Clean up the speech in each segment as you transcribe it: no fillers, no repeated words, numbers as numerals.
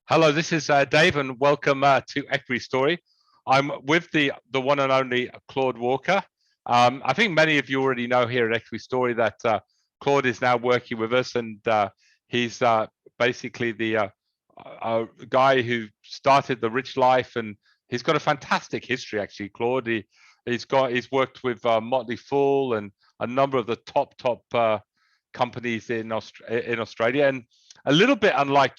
Hello, this is Dave, and welcome to Equity Story. I'm with the one and only Claude Walker. I think many of you already know here at Equity Story that Claude is now working with us, and he's basically the guy who started the Rich Life, and he's got a fantastic history actually. Claude, he's worked with Motley Fool and a number of the top companies in Australia, and a little bit unlike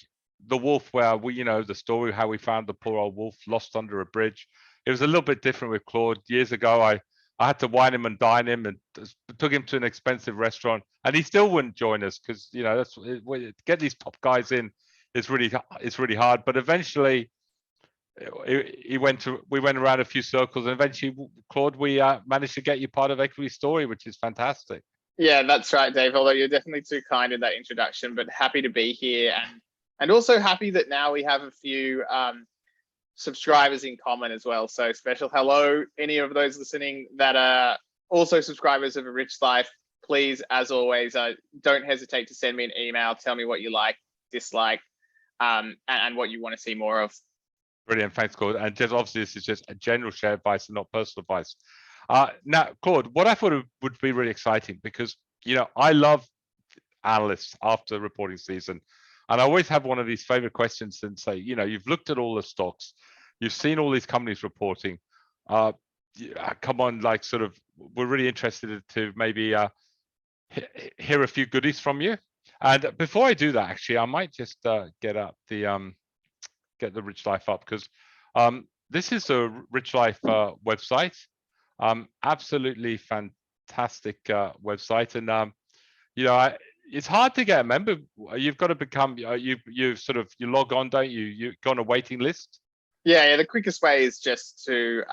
the wolf, where the story how we found the poor old wolf lost under a bridge. It was a little bit different with Claude. Years ago, I had to wine him and dine him and took him to an expensive restaurant, and he still wouldn't join us because that's to get these top guys in. It's really hard. But eventually, we went around a few circles, and eventually, Claude, we managed to get you part of Equity Story, which is fantastic. Yeah, that's right, Dave. Although you're definitely too kind in that introduction, but happy to be here, and also happy that now we have a few subscribers in common as well. So special hello, any of those listening that are also subscribers of A Rich Life. Please, as always, don't hesitate to send me an email. Tell me what you like, dislike, and what you want to see more of. Brilliant, thanks, Claude. And just obviously, this is just a general share advice and not personal advice. Now, Claude, what I thought would be really exciting, because I love analysts after reporting season. And I always have one of these favorite questions and say, you've looked at all the stocks, you've seen all these companies reporting. Come on, we're really interested to maybe hear a few goodies from you. And before I do that, actually, I might just get the Rich Life up, because this is a Rich Life website. Absolutely fantastic website, and it's hard to get a member. You've got to become you log on, don't you? You go on a waiting list. Yeah. The quickest way is just to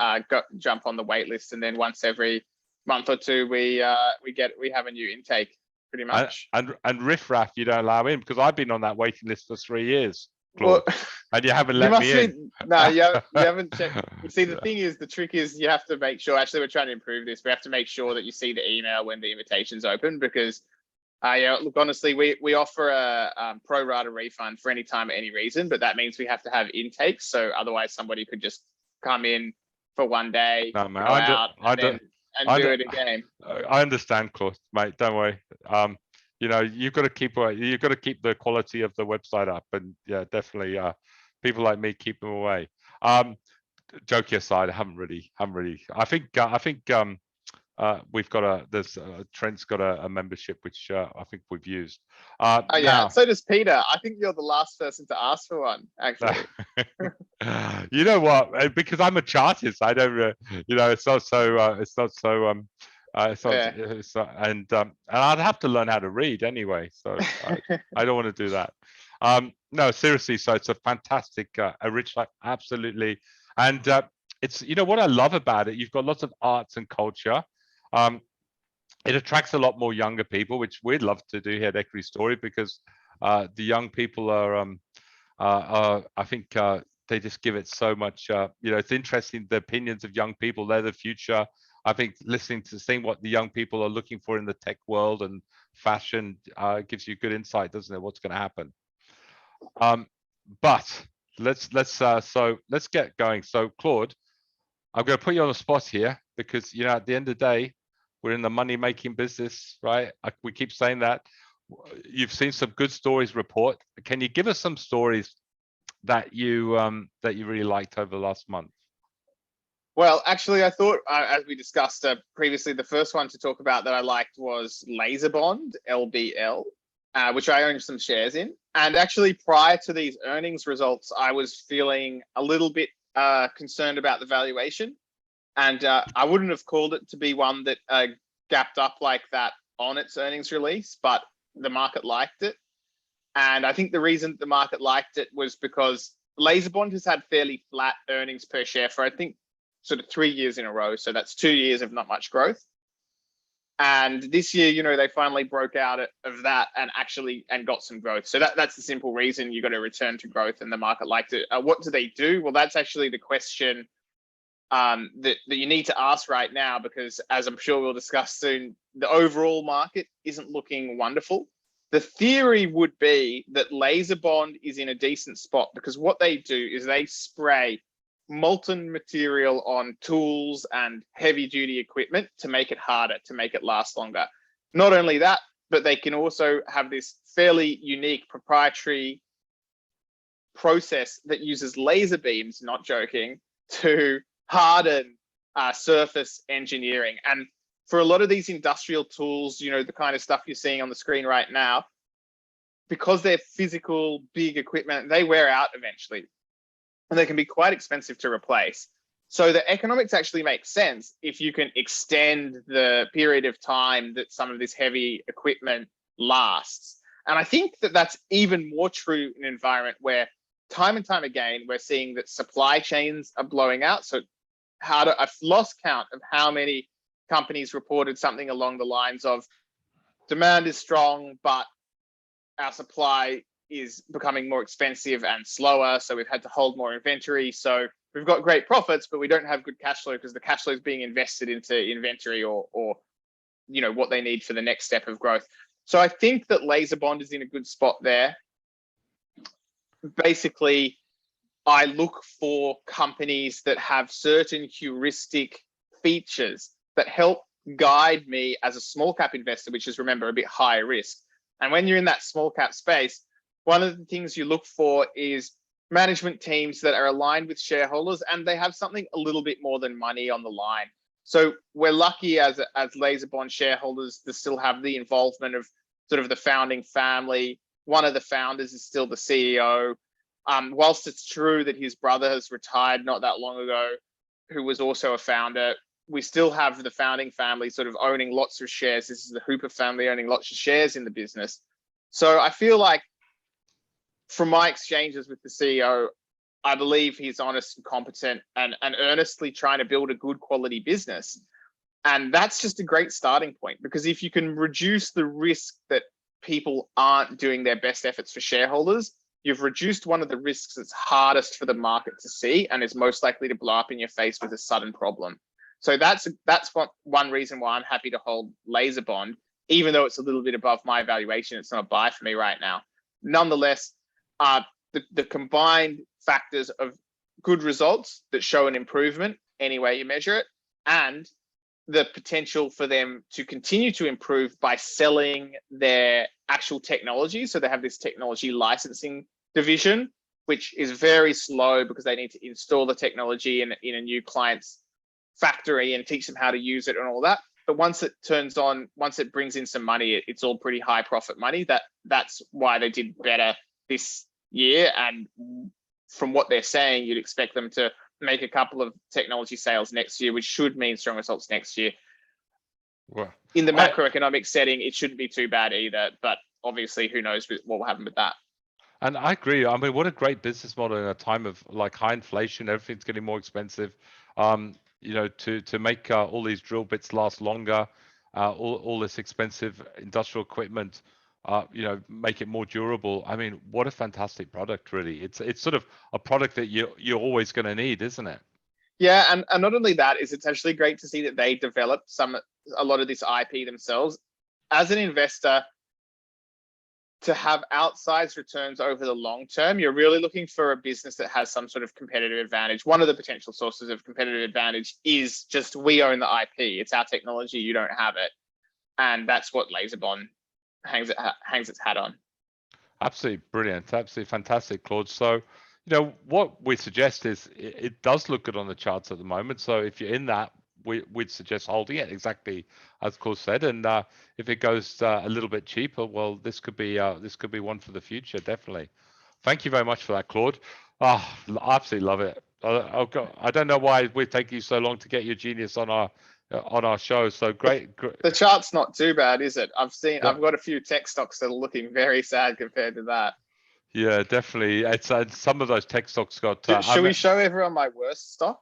jump on the wait list, and then once every month or two we have a new intake, pretty much. And riffraff you don't allow in, because I've been on that waiting list for 3 years, Claude, well, and you haven't let me in. No, you haven't checked. See, the thing is, the trick is you have to make sure. Actually, we're trying to improve this. We have to make sure that you see the email when the invitation's open, because. Look, honestly, we offer a pro rata refund for any time, any reason, but that means we have to have intakes. So otherwise, somebody could just come in for one day, go out, and do it again. I understand, Claude, mate. Don't worry. You've got to keep the quality of the website up, and yeah, definitely. People like me keep them away. Joking aside, I haven't really. I think. We've got Trent's got a membership, which I think we've used. Yeah, now, so does Peter. I think you're the last person to ask for one, actually. You know what? Because I'm a chartist, I don't. It's not so. And I'd have to learn how to read anyway, so I don't want to do that. No, seriously. So it's a fantastic, a Rich Life, absolutely, and it's what I love about it. You've got lots of arts and culture. It attracts a lot more younger people, which we'd love to do here at Equity Story, because the young people are I think they just give it so much. It's interesting, the opinions of young people. They're the future. I think seeing what the young people are looking for in the tech world and fashion gives you good insight, doesn't it? What's going to happen? But let's get going. So, Claude, I'm going to put you on the spot here, because at the end of the day, we're in the money-making business, right? We keep saying that. You've seen some good stories report. Can you give us some stories that you really liked over the last month? Well, actually, I thought, as we discussed previously, the first one to talk about that I liked was LaserBond, LBL, which I own some shares in. And actually, prior to these earnings results, I was feeling a little bit concerned about the valuation. And I wouldn't have called it to be one that gapped up like that on its earnings release, but the market liked it. And I think the reason the market liked it was because LaserBond has had fairly flat earnings per share for, I think, sort of 3 years in a row. So that's 2 years of not much growth. And this year, they finally broke out of that and got some growth. So that's the simple reason you got to return to growth, and the market liked it. What do they do? Well, that's actually the question that you need to ask right now, because as I'm sure we'll discuss soon, the overall market isn't looking wonderful. The theory would be that Laser Bond is in a decent spot because what they do is they spray molten material on tools and heavy duty equipment to make it harder, to make it last longer. Not only that, but they can also have this fairly unique proprietary process that uses laser beams, not joking, to harden surface engineering. And for a lot of these industrial tools, you know, the kind of stuff you're seeing on the screen right now, because they're physical, big equipment, they wear out eventually. And they can be quite expensive to replace. So the economics actually make sense if you can extend the period of time that some of this heavy equipment lasts. And I think that that's even more true in an environment where time and time again, we're seeing that supply chains are blowing out. So I've lost count of how many companies reported something along the lines of demand is strong, but our supply is becoming more expensive and slower. So we've had to hold more inventory. So we've got great profits, but we don't have good cash flow because the cash flow is being invested into inventory or you know, what they need for the next step of growth. So I think that Laser Bond is in a good spot there. Basically, I look for companies that have certain heuristic features that help guide me as a small cap investor, which is, remember, a bit higher risk. And when you're in that small cap space, one of the things you look for is management teams that are aligned with shareholders and they have something a little bit more than money on the line. So we're lucky as Laser Bond shareholders to still have the involvement of sort of the founding family. One of the founders is still the CEO. Whilst it's true that his brother has retired not that long ago, who was also a founder, we still have the founding family sort of owning lots of shares. This is the Hooper family owning lots of shares in the business. So I feel like from my exchanges with the CEO, I believe he's honest and competent and earnestly trying to build a good quality business. And that's just a great starting point, because if you can reduce the risk that people aren't doing their best efforts for shareholders, you've reduced one of the risks that's hardest for the market to see and is most likely to blow up in your face with a sudden problem. So that's one reason why I'm happy to hold Laser Bond, even though it's a little bit above my valuation. It's not a buy for me right now. Nonetheless, the combined factors of good results that show an improvement any way you measure it, and the potential for them to continue to improve by selling their actual technology. So they have this technology licensing division, which is very slow because they need to install the technology in a new client's factory and teach them how to use it and all that. But once it turns on, once it brings in some money, it's all pretty high profit money. That's why they did better this year. And from what they're saying, you'd expect them to make a couple of technology sales next year, which should mean strong results next year. Well, in the macroeconomic setting, it shouldn't be too bad either. But obviously, who knows what will happen with that. And I agree. I mean, what a great business model in a time of like high inflation, everything's getting more expensive. You know, to make all these drill bits last longer, all this expensive industrial equipment, you know, make it more durable. I mean, what a fantastic product, really. It's sort of a product that you're always going to need, isn't it? Yeah, and not only that, is it's actually great to see that they developed a lot of this IP themselves. As an investor, to have outsized returns over the long term, you're really looking for a business that has some sort of competitive advantage. One of the potential sources of competitive advantage is just we own the IP. It's our technology, you don't have it. And that's what Laser Bond hangs its hat on. Absolutely brilliant. Absolutely fantastic, Claude. So, you know, what we suggest is it does look good on the charts at the moment. So if you're in that, we'd suggest holding it exactly as Claude said. And if it goes a little bit cheaper, well, this could be one for the future, definitely. Thank you very much for that, Claude. I absolutely love it. I don't know why we're taking you so long to get your genius on our show. So great. The chart's not too bad, is it? I've got a few tech stocks that are looking very sad compared to that. Yeah, definitely. It's some of those tech stocks got. Should we show everyone my worst stock?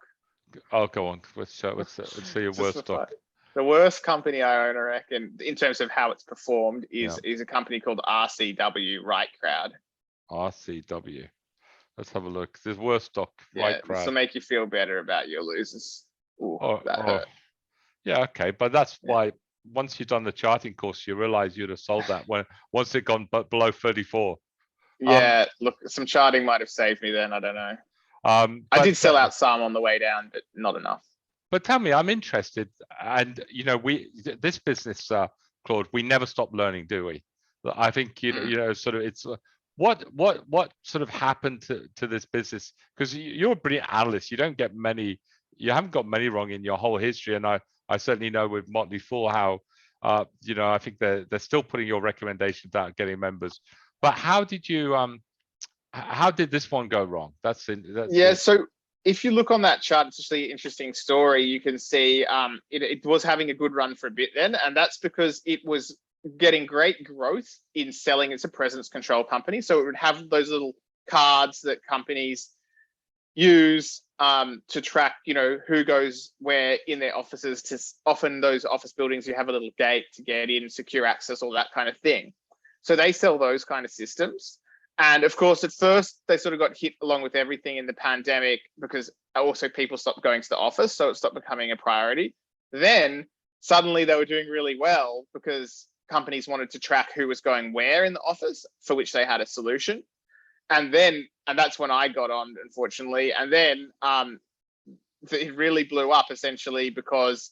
Oh, go on. Let's see your worst stock. The worst company I own, I reckon, in terms of how it's performed, is a company called RCW, Right Crowd. RCW. Let's have a look. There's worst stock, Right Crowd. This will make you feel better about your losers. Ooh, that hurt. Yeah, okay, but that's why once you've done the charting course, you realize you'd have sold that once it gone below 34. Yeah, look, some charting might have saved me then. I don't know. I did sell out some on the way down, but not enough. But tell me, I'm interested, and this business, Claude, we never stop learning, do we? I think sort of it's what sort of happened to this business, because you're a brilliant analyst. You haven't got many wrong in your whole history, and I certainly know with Motley Fool how I think they're still putting your recommendations out, getting members. But how did this one go wrong? So if you look on that chart, it's actually an interesting story. You can see it was having a good run for a bit then, and that's because it was getting great growth in selling. It's a presence control company, so it would have those little cards that companies use to track, who goes where in their offices. Often those office buildings, you have a little gate to get in, secure access, all that kind of thing. So they sell those kind of systems. And of course, at first, they sort of got hit along with everything in the pandemic, because also people stopped going to the office, so it stopped becoming a priority. Then suddenly they were doing really well because companies wanted to track who was going where in the office, for which they had a solution. And that's when I got on, unfortunately. And then it really blew up, essentially, because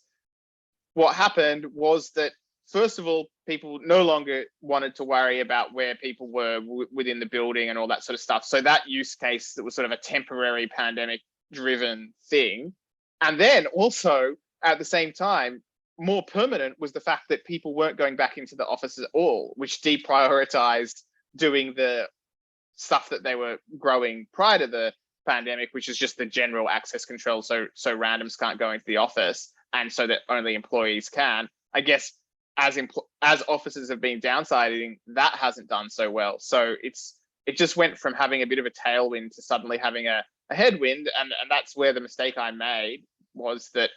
what happened was that, first of all, people no longer wanted to worry about where people were within the building and all that sort of stuff. So that use case, that was sort of a temporary pandemic-driven thing. And then also, at the same time, more permanent was the fact that people weren't going back into the office at all, which deprioritized doing the stuff that they were growing prior to the pandemic, which is just the general access control. So randoms can't go into the office, and so that only employees can. I guess as offices have been downsizing, that hasn't done so well. So it just went from having a bit of a tailwind to suddenly having a headwind, and that's where the mistake I made was that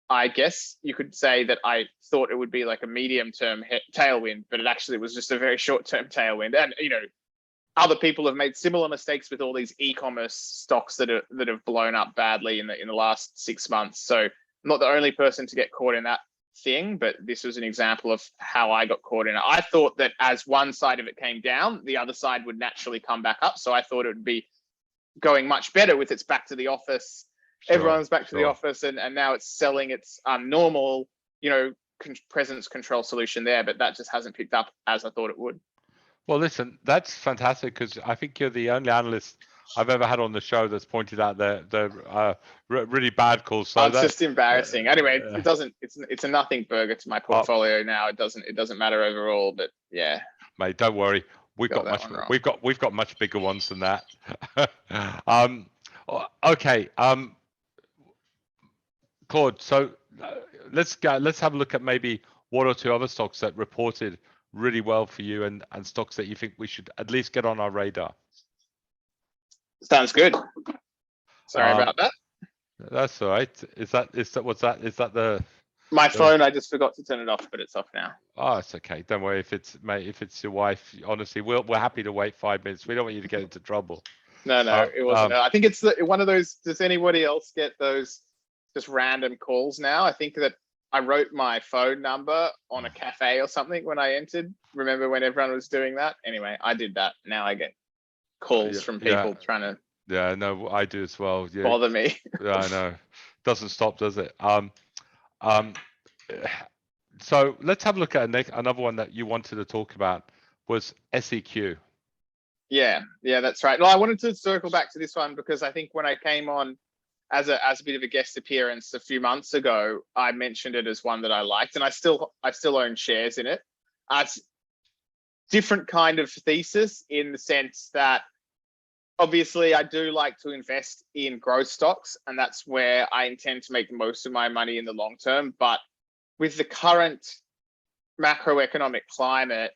I guess you could say that I thought it would be like a medium-term tailwind, but it actually was just a very short-term tailwind. And other people have made similar mistakes with all these e-commerce stocks that have blown up badly in the last 6 months. So I'm not the only person to get caught in that thing, but this was an example of how I got caught in it. I thought that as one side of it came down, the other side would naturally come back up. So I thought it would be going much better with its back to the office. Sure, everyone's back to the office, and now it's selling its normal, presence control solution there, but that just hasn't picked up as I thought it would. Well, listen, that's fantastic, because I think you're the only analyst I've ever had on the show that's pointed out the really bad calls. So it's just embarrassing. Anyway, it doesn't. It's a nothing burger to my portfolio now. It doesn't matter overall. But yeah, mate, don't worry. We've got much bigger ones than that. Okay, Claude. So let's have a look at maybe one or two other stocks that reported really well for you, and stocks that you think we should at least get on our radar. Sounds good. Sorry about that. That's all right. Is that the my phone? I just forgot to turn it off, but it's off now. Oh, it's okay. Don't worry. If it's your wife, honestly, we're happy to wait 5 minutes. We don't want you to get into trouble. No, it wasn't. I think it's one of those. Does anybody else get those just random calls now? I think that I wrote my phone number on a cafe or something when I entered. Remember when everyone was doing that? Anyway, I did that. Now I get calls from people trying to. Yeah, no, I do as well. Yeah. Bother me. Yeah, I know. Doesn't stop, does it? So let's have a look at another one that you wanted to talk about, was SEQ. Yeah, that's right. No, I wanted to circle back to this one because I think when I came on as a bit of a guest appearance a few months ago, I mentioned it as one that I liked, and I still own shares in it. It's different kind of thesis in the sense that obviously I do like to invest in growth stocks, and that's where I intend to make most of my money in the long term. But with the current macroeconomic climate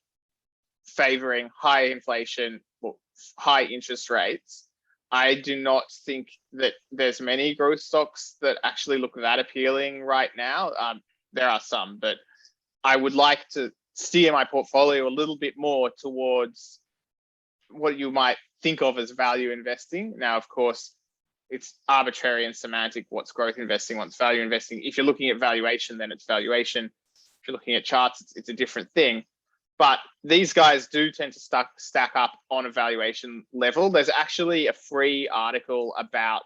favoring high inflation or high interest rates, I do not think that there's many growth stocks that actually look that appealing right now. There are some, but I would like to steer my portfolio a little bit more towards what you might think of as value investing. Now, of course, it's arbitrary and semantic. What's growth investing? What's value investing? If you're looking at valuation, then it's valuation. If you're looking at charts, it's a different thing. But these guys do tend to stack up on a valuation level. There's actually a free article about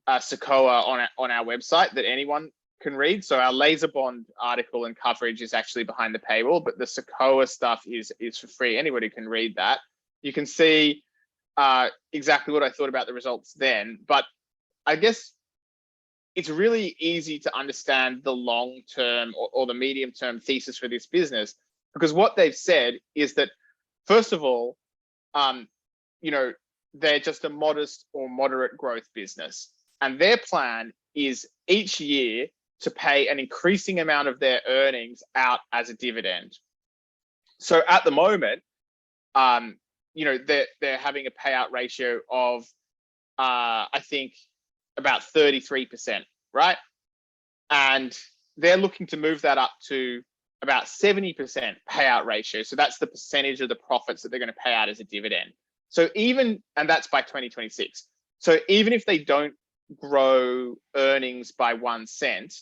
SEQA on our website that anyone can read. So our laser bond article and coverage is actually behind the paywall, but the SEQA stuff is for free. Anybody can read that. You can see exactly what I thought about the results then. But I guess it's really easy to understand the long-term or the medium-term thesis for this business, because what they've said is that, first of all, they're just a modest or moderate growth business. And their plan is each year to pay an increasing amount of their earnings out as a dividend. So at the moment, they're having a payout ratio of, I think, about 33%, right? And they're looking to move that up to about 70% payout ratio. So that's the percentage of the profits that they're going to pay out as a dividend. So and that's by 2026. So even if they don't grow earnings by 1 cent,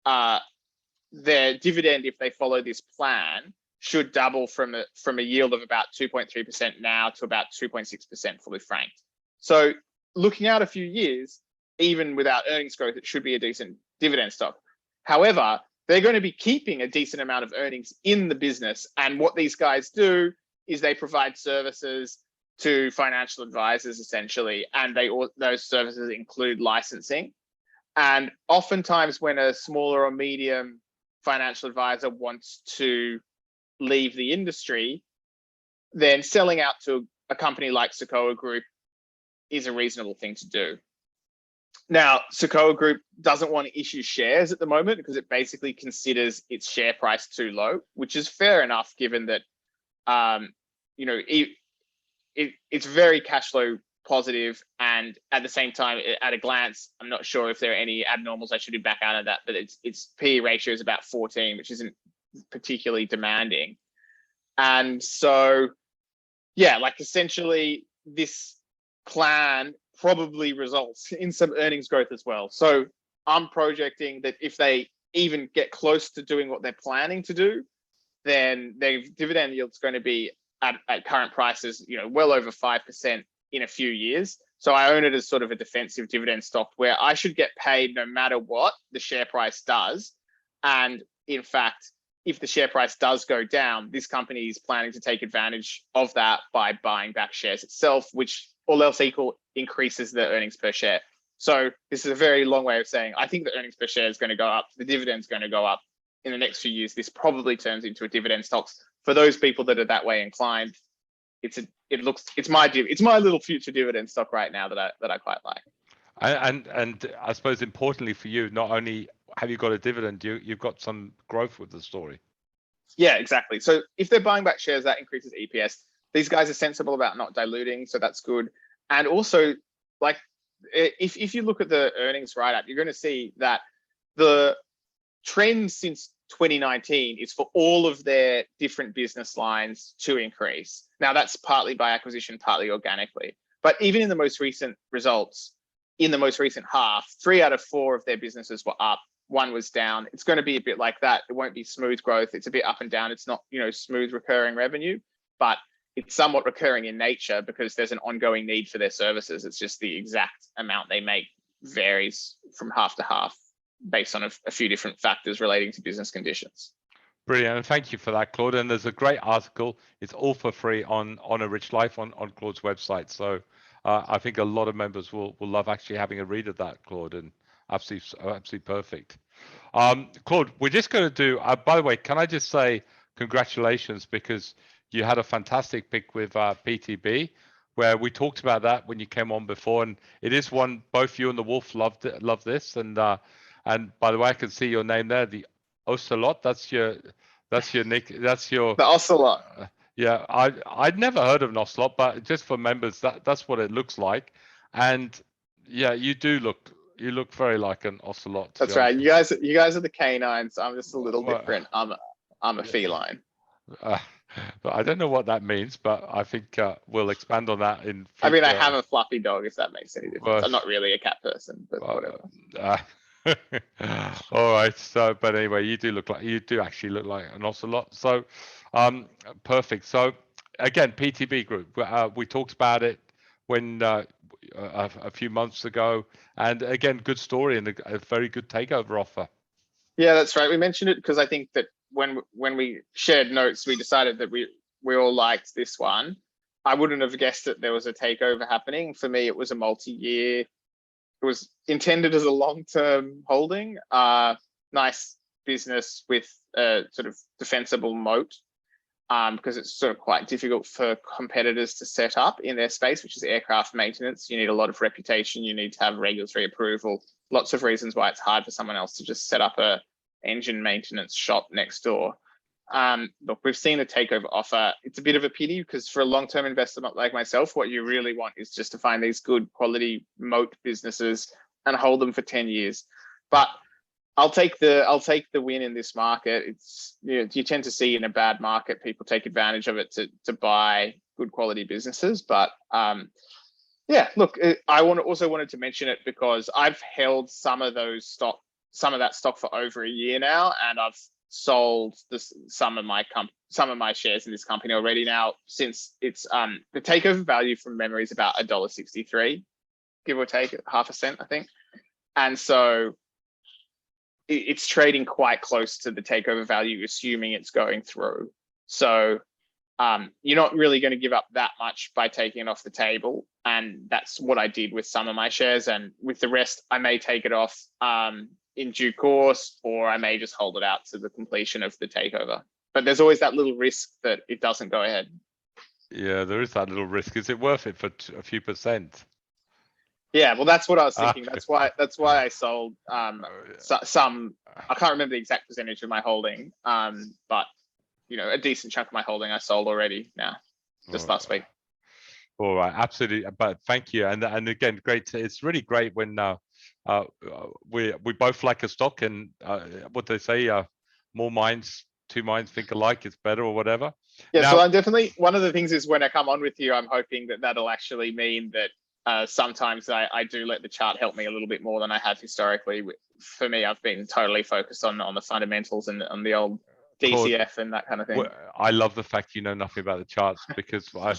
their dividend, if they follow this plan, should double from a yield of about 2.3% now to about 2.6% fully franked. So looking out a few years, even without earnings growth, it should be a decent dividend stock. However, they're going to be keeping a decent amount of earnings in the business. And what these guys do is they provide services to financial advisors, essentially, and those services include licensing. And oftentimes when a smaller or medium financial advisor wants to leave the industry, then selling out to a company like SEQA Group is a reasonable thing to do. Now, SEQA Group doesn't want to issue shares at the moment because it basically considers its share price too low, which is fair enough given that it's very cash flow positive, and at the same time, at a glance, I'm not sure if there are any abnormals I should be back out of that, but its PE ratio is about 14, which isn't particularly demanding. And so, yeah, like essentially this plan probably results in some earnings growth as well. So I'm projecting that if they even get close to doing what they're planning to do, then their dividend yield's going to be at current prices, well over 5% in a few years. So I own it as sort of a defensive dividend stock where I should get paid no matter what the share price does. And in fact, if the share price does go down, this company is planning to take advantage of that by buying back shares itself, which all else equal increases the earnings per share. So this is a very long way of saying, I think the earnings per share is going to go up. The dividend's going to go up in the next few years. This probably turns into a dividend stock. For those people that are that way inclined, it's my little future dividend stock right now that I quite like. And I suppose importantly for you, not only have you got a dividend, you've got some growth with the story. Yeah, exactly. So if they're buying back shares, that increases EPS. These guys are sensible about not diluting, so that's good. And also, like, if you look at the earnings write-up, you're going to see that the trend since 2019 is for all of their different business lines to increase. Now, that's partly by acquisition, partly organically. But even in the most recent results, in the most recent half, 3 out of 4 of their businesses were up, 1 was down. It's going to be a bit like that. It won't be smooth growth. It's a bit up and down. It's not, smooth recurring revenue, but it's somewhat recurring in nature because there's an ongoing need for their services. It's just the exact amount they make varies from half to half based on a few different factors relating to business conditions. Brilliant, and thank you for that, Claude. And there's a great article. It's all for free on A Rich Life on Claude's website. So I think a lot of members will love actually having a read of that, Claude, and absolutely perfect. Claude, we're just going to do, by the way, can I just say congratulations, because you had a fantastic pick with PTB, where we talked about that when you came on before, and it is one both you and the Wolf love this. And by the way, I can see your name there, the Ocelot. That's your nick. That's your the Ocelot. Yeah, I'd never heard of an ocelot, but just for members, that's what it looks like. And yeah, you look very like an ocelot. That's right. You guys are the canines. I'm just a little different. I'm a feline. But I don't know what that means, but I think we'll expand on that in future. I mean, I have a fluffy dog, if that makes any difference. I'm not really a cat person, but whatever. All right. So, but anyway, you do actually look like an ocelot. So, perfect. So, again, PTB Group. We talked about it when a few months ago, and again, good story and a very good takeover offer. Yeah, that's right. We mentioned it because I think that when we shared notes, we decided that we all liked this one. I wouldn't have guessed that there was a takeover happening. For me, it was a multi-year. It was intended as a long-term holding. Nice business with a sort of defensible moat, because it's sort of quite difficult for competitors to set up in their space, which is aircraft maintenance. You need a lot of reputation. You need to have regulatory approval. Lots of reasons why it's hard for someone else to just set up a engine maintenance shop next door. Look, we've seen a takeover offer. It's a bit of a pity because for a long-term investor like myself, what you really want is just to find these good quality moat businesses and hold them for 10 years. But I'll take the win in this market. It's, you tend to see in a bad market, people take advantage of it to buy good quality businesses. But yeah, look, I also wanted to mention it because I've held some of that stock for over a year now, and I've sold some of my shares in this company already now, since it's the takeover value from memory is about $1.63, give or take half a cent, I think. And so it's trading quite close to the takeover value, assuming it's going through. So you're not really going to give up that much by taking it off the table. And that's what I did with some of my shares. And with the rest, I may take it off in due course, or I may just hold it out to the completion of the takeover. But there's always that little risk that it doesn't go ahead. Yeah, there is that little risk. Is it worth it for a few percent? Yeah, well, that's what I was thinking. That's why I sold some. I can't remember the exact percentage of my holding, but a decent chunk of my holding I sold already now, just last week. All right, absolutely. But thank you, and again, great. It's really great when we both like a stock, and what they say, two minds think alike. It's better, or whatever. Yeah, so I'm definitely, one of the things is when I come on with you, I'm hoping that that'll actually mean that sometimes I do let the chart help me a little bit more than I have historically. For me, I've been totally focused on the fundamentals and on the old DCF Claude, and that kind of thing. Well, I love the fact you know nothing about the charts, because I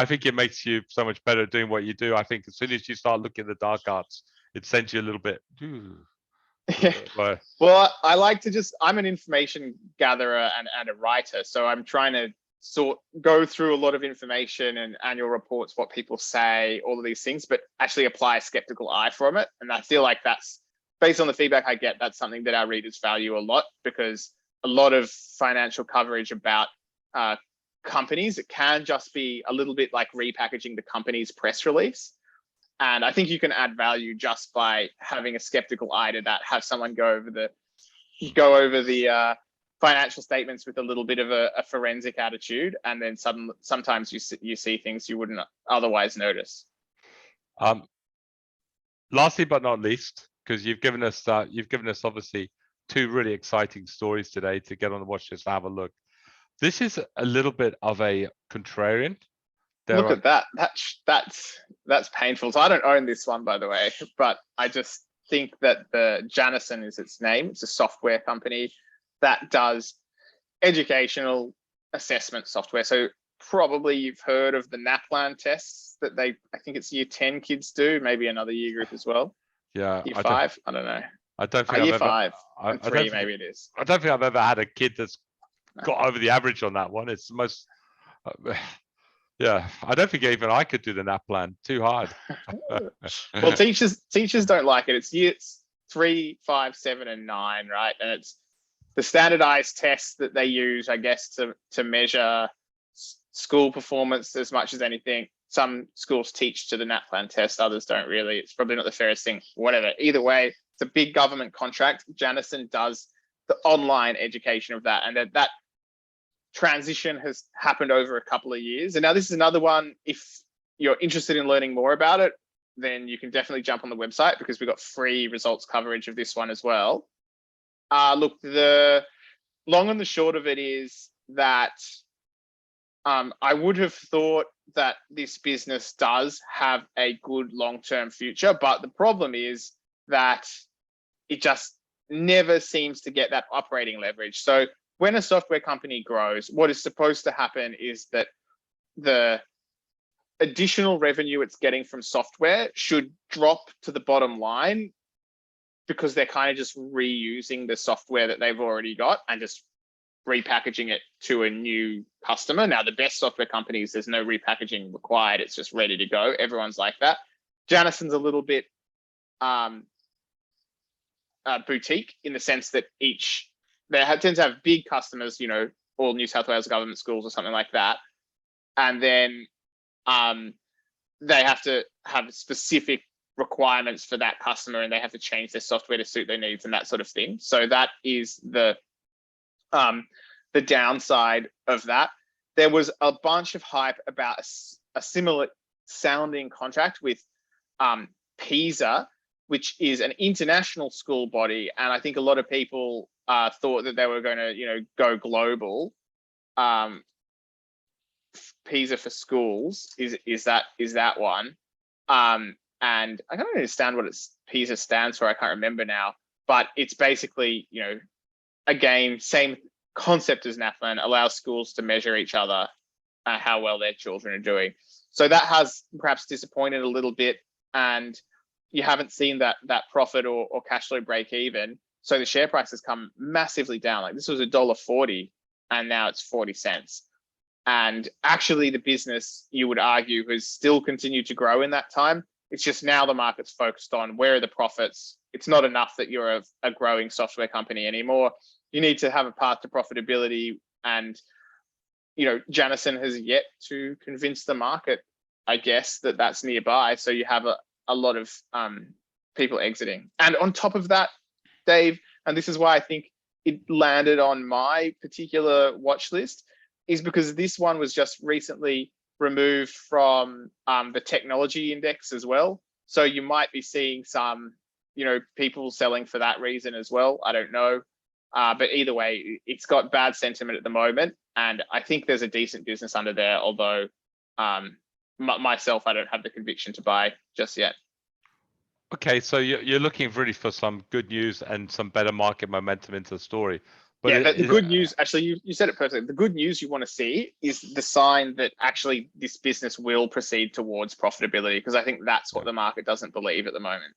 think it makes you so much better at doing what you do. I think as soon as you start looking at the dark arts, it sends you a little bit. Well, I like to I'm an information gatherer and a writer, so I'm trying to go through a lot of information and annual reports, what people say, all of these things, but actually apply a skeptical eye from it. And I feel like that's, based on the feedback I get, that's something that our readers value a lot, because a lot of financial coverage about companies, it can just be a little bit like repackaging the company's press release. And I think you can add value just by having a skeptical eye to that, have someone go over the financial statements with a little bit of a forensic attitude, and then sometimes you see things you wouldn't otherwise notice. Lastly but not least, because you've given us obviously two really exciting stories today to get on the watch list and have a look. This is a little bit of a contrarian. Look at that. That's painful. So I don't own this one, by the way, but I just think that the Janison is its name. It's a software company that does educational assessment software. So probably you've heard of the NAPLAN tests that I think it's year 10 kids do, maybe another year group as well. Yeah. Year 5, I don't know. I don't think year 5 and 3 maybe it is. I don't think I've ever had a kid that's got over the average on that one. It's the most, yeah, I don't think even I could do the NAPLAN, too hard. Well, teachers don't like it. It's years 3, 5, 7, and 9, right? And it's the standardized tests that they use, I guess, to measure school performance as much as anything. Some schools teach to the NAPLAN test, others don't really. It's probably not the fairest thing, whatever. Either way, it's a big government contract. Janison does the online education of that, and that transition has happened over a couple of years. And now this is another one. If you're interested in learning more about it, then you can definitely jump on the website, because we've got free results coverage of this one as well. Look, the long and the short of it is that I would have thought that this business does have a good long-term future, but the problem is that it just never seems to get that operating leverage. So when a software company grows, what is supposed to happen is that the additional revenue it's getting from software should drop to the bottom line, because they're kind of just reusing the software that they've already got and just repackaging it to a new customer. Now, the best software companies, there's no repackaging required. It's just ready to go. Everyone's like that. Janison's a little bit boutique in the sense that they tend to have big customers, you know, all New South Wales government schools or something like that. And then they have to have specific requirements for that customer, and they have to change their software to suit their needs and that sort of thing. So that is the downside of that. There was a bunch of hype about a similar sounding contract with PISA, which is an international school body, and I think a lot of people thought that they were going to, you know, go global. PISA for schools is that one, and I don't understand what PISA stands for. I can't remember now, but it's basically, you know, again, same concept as NAFLA, allows schools to measure each other how well their children are doing. So that has perhaps disappointed a little bit, and you haven't seen that profit or cash flow break even. So the share price has come massively down. Like, this was $1.40 and now it's 40 cents. And actually the business, you would argue, has still continued to grow in that time. It's just now the market's focused on where are the profits. It's not enough that you're a growing software company anymore. You need to have a path to profitability. And, you know, Janison has yet to convince the market, I guess, that that's nearby. So you have a lot of people exiting. And on top of that, Dave, and this is why I think it landed on my particular watch list, is because this one was just recently removed from the technology index as well. So you might be seeing some, you know, people selling for that reason as well. I don't know. But either way, it's got bad sentiment at the moment. And I think there's a decent business under there, although myself, I don't have the conviction to buy just yet. Okay, so you're looking really for some good news and some better market momentum into the story. But yeah, the good news, actually, you said it perfectly. The good news you want to see is the sign that actually this business will proceed towards profitability, because I think that's what the market doesn't believe at the moment.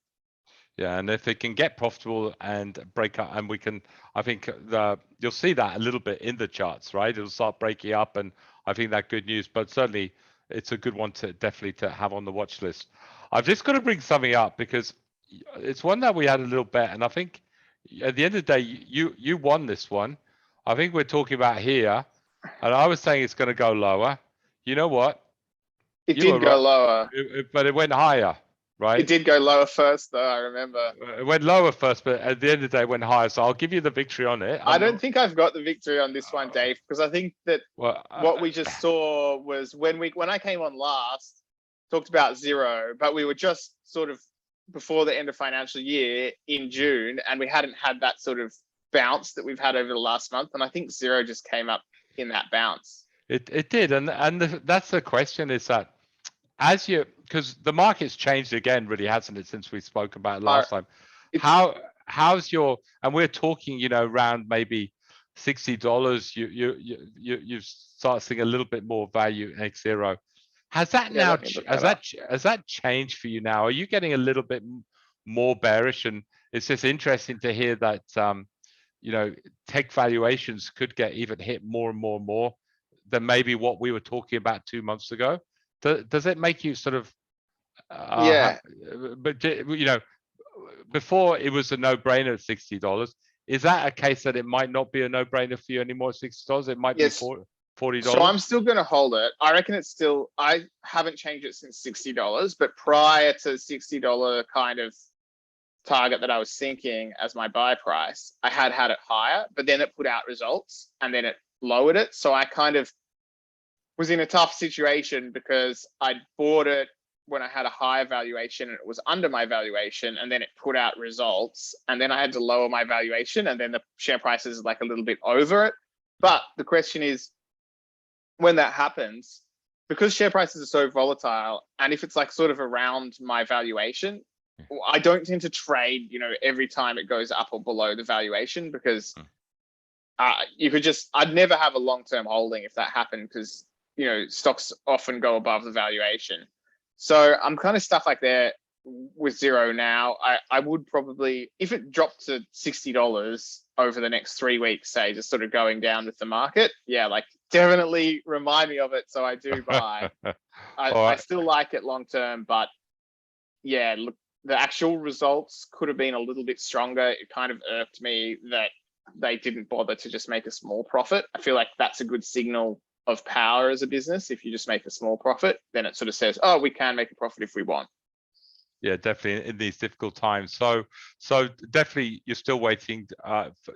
Yeah, and if it can get profitable and break up, and we can, I think you'll see that a little bit in the charts, right? It'll start breaking up, and I think that's good news. But certainly, it's a good one to definitely to have on the watch list. I've just got to bring something up because it's one that we had a little bet, and I think at the end of the day, you won this one. I think we're talking about here, and I was saying it's going to go lower. You know what? It did go lower, but it went higher, right? It did go lower first, though. I remember it went lower first, but at the end of the day, it went higher. So I'll give you the victory on it. I don't think I've got the victory on this one, Dave, because I think that what we just saw was when I came on last, talked about zero, but we were just sort of before the end of financial year in June, and we hadn't had that sort of bounce that we've had over the last month. And I think zero just came up in that bounce. It did, and that's the question, is that as you, because the market's changed again, really, hasn't it, since we spoke about it last time? How's your, and we're talking, you know, around maybe $60. You start seeing a little bit more value X zero. Has that now has that changed for you now? Are you getting a little bit more bearish? And it's just interesting to hear that you know, tech valuations could get even hit more and more and more than maybe what we were talking about 2 months ago. Does it make you sort of but you know, before it was a no-brainer at $60. Is that a case that it might not be a no-brainer for you anymore at $60? It might be $40. So I'm still going to hold it. I reckon it's still, I haven't changed it since $60, but prior to $60 kind of target that I was thinking as my buy price, I had it higher, but then it put out results and then it lowered it. So I kind of was in a tough situation because I bought it when I had a higher valuation and it was under my valuation, and then it put out results, and then I had to lower my valuation, and then the share price is like a little bit over it. But the question is, when that happens, because share prices are so volatile, and if it's like sort of around my valuation, I don't tend to trade, every time it goes up or below the valuation, because I'd never have a long-term holding if that happened, because, stocks often go above the valuation. So I'm kind of stuck like there with Xero now. I would probably, if it dropped to $60 over the next 3 weeks, say, just sort of going down with the market, yeah, like definitely remind me of it so I do buy. I still like it long term, but yeah, look, the actual results could have been a little bit stronger. It kind of irked me that they didn't bother to just make a small profit. I feel like that's a good signal of power as a business. If you just make a small profit, then it sort of says, oh, we can make a profit if we want. Yeah, definitely in these difficult times. So definitely you're still waiting.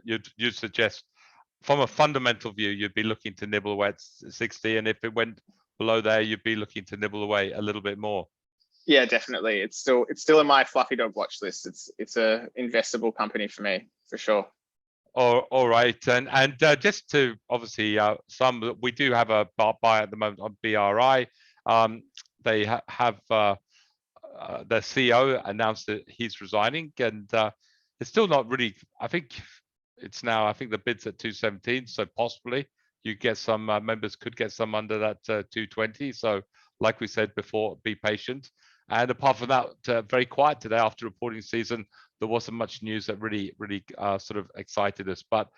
You'd suggest from a fundamental view, you'd be looking to nibble away at 60, and if it went below there, you'd be looking to nibble away a little bit more. Yeah, definitely. It's still in my fluffy dog watch list. It's a investable company for me, for sure. All right, and just to obviously we do have a buy at the moment on BRI. They have their CEO announced that he's resigning, and it's still not really. I think the bid's at 217, so possibly you get some members could get some under that 220. So like we said before, be patient. And apart from that, very quiet today after reporting season. There wasn't much news that really sort of excited us, but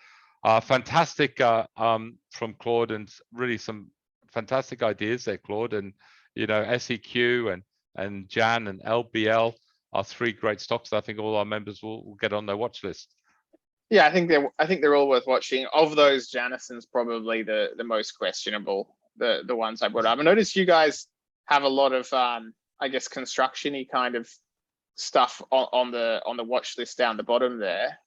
fantastic from Claude, and really some fantastic ideas there, Claude. And SEQ and Jan and LBL are 3 great stocks that I think all our members will get on their watch list. Yeah, I think they're all worth watching. Of those, Janison's probably the most questionable, the ones I brought up. I noticed you guys have a lot of I guess construction-y kind of stuff on the watch list down the bottom there.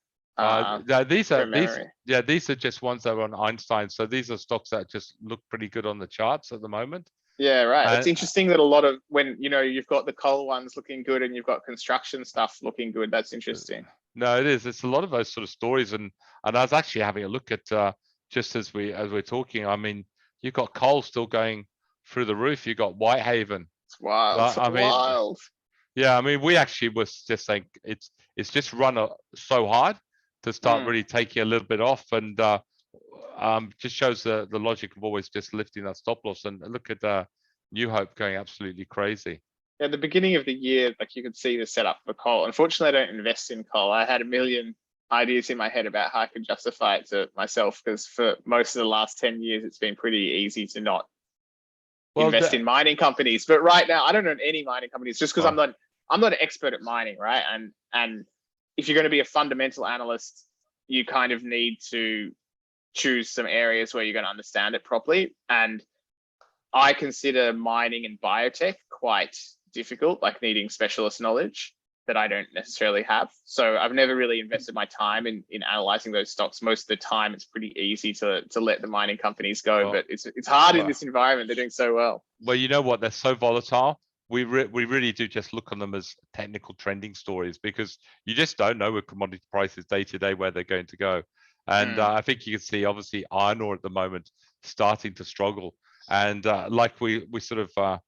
These are just ones that are on Einstein. So these are stocks that just look pretty good on the charts at the moment. Yeah, right. It's interesting that a lot of when you've got the coal ones looking good and you've got construction stuff looking good. That's interesting. No, it is. It's a lot of those sort of stories, and I was actually having a look at just as we're talking. I mean, you've got coal still going through the roof. You've got Whitehaven. It's wild. Wild. Yeah, I mean, we actually was just saying it's just run so hard to start really taking a little bit off, and just shows the logic of always just lifting that stop loss. And look at New Hope going absolutely crazy. At the beginning of the year, like you could see the setup for coal. Unfortunately, I don't invest in coal. I had a million ideas in my head about how I could justify it to myself, because for most of the last 10 years, it's been pretty easy to not invest in mining companies. But right now, I don't own any mining companies just because I'm not an expert at mining, right? And if you're going to be a fundamental analyst, you kind of need to choose some areas where you're going to understand it properly. And I consider mining and biotech quite difficult, like needing specialist knowledge that I don't necessarily have. So I've never really invested my time in analyzing those stocks. Most of the time, it's pretty easy to let the mining companies go, but it's hard in this environment. They're doing so well. Well, you know what? They're so volatile. We really do just look on them as technical trending stories, because you just don't know with commodity prices day to day where they're going to go. And I think you can see obviously iron ore at the moment starting to struggle, and like we sort of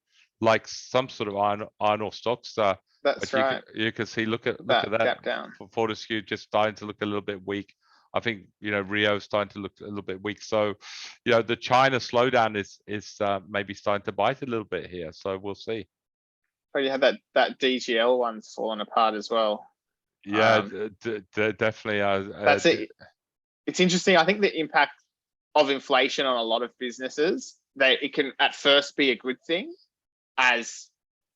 like some sort of iron ore stocks. That's right. You can see look at that gap down. For Fortescue just starting to look a little bit weak. I think Rio starting to look a little bit weak. So the China slowdown is maybe starting to bite a little bit here. So we'll see. Oh, you had that DGL one's fallen apart as well. Yeah, definitely. That's it. It's interesting. I think the impact of inflation on a lot of businesses, it can at first be a good thing, as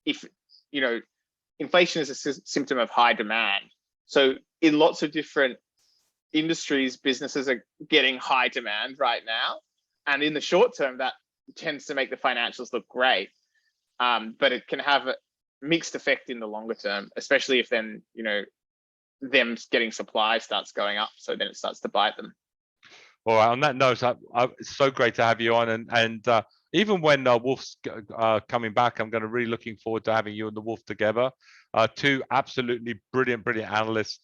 if inflation is a symptom of high demand. So in lots of different industries, businesses are getting high demand right now, and in the short term, that tends to make the financials look great. But it can have a mixed effect in the longer term, especially if then them getting supply starts going up, so then it starts to bite them. All right. On that note, it's so great to have you on, and even when Wolf's coming back, I'm going to really looking forward to having you and the Wolf together. 2 absolutely brilliant analysts,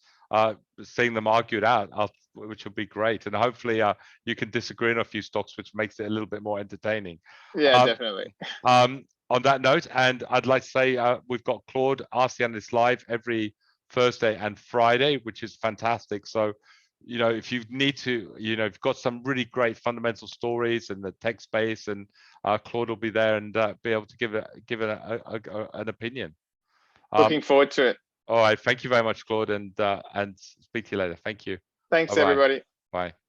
seeing them argue it out, which will be great. And hopefully you can disagree on a few stocks, which makes it a little bit more entertaining. Yeah, definitely. on that note, and I'd like to say we've got Claude Ask the Analyst live every Thursday and Friday, which is fantastic. So, you know, if you need to, you know, you've got some really great fundamental stories in the tech space, and Claude will be there and be able to give an opinion. Looking forward to it. All right, thank you very much, Claude, and speak to you later. Thank you. Thanks, Bye-bye. everybody. Bye.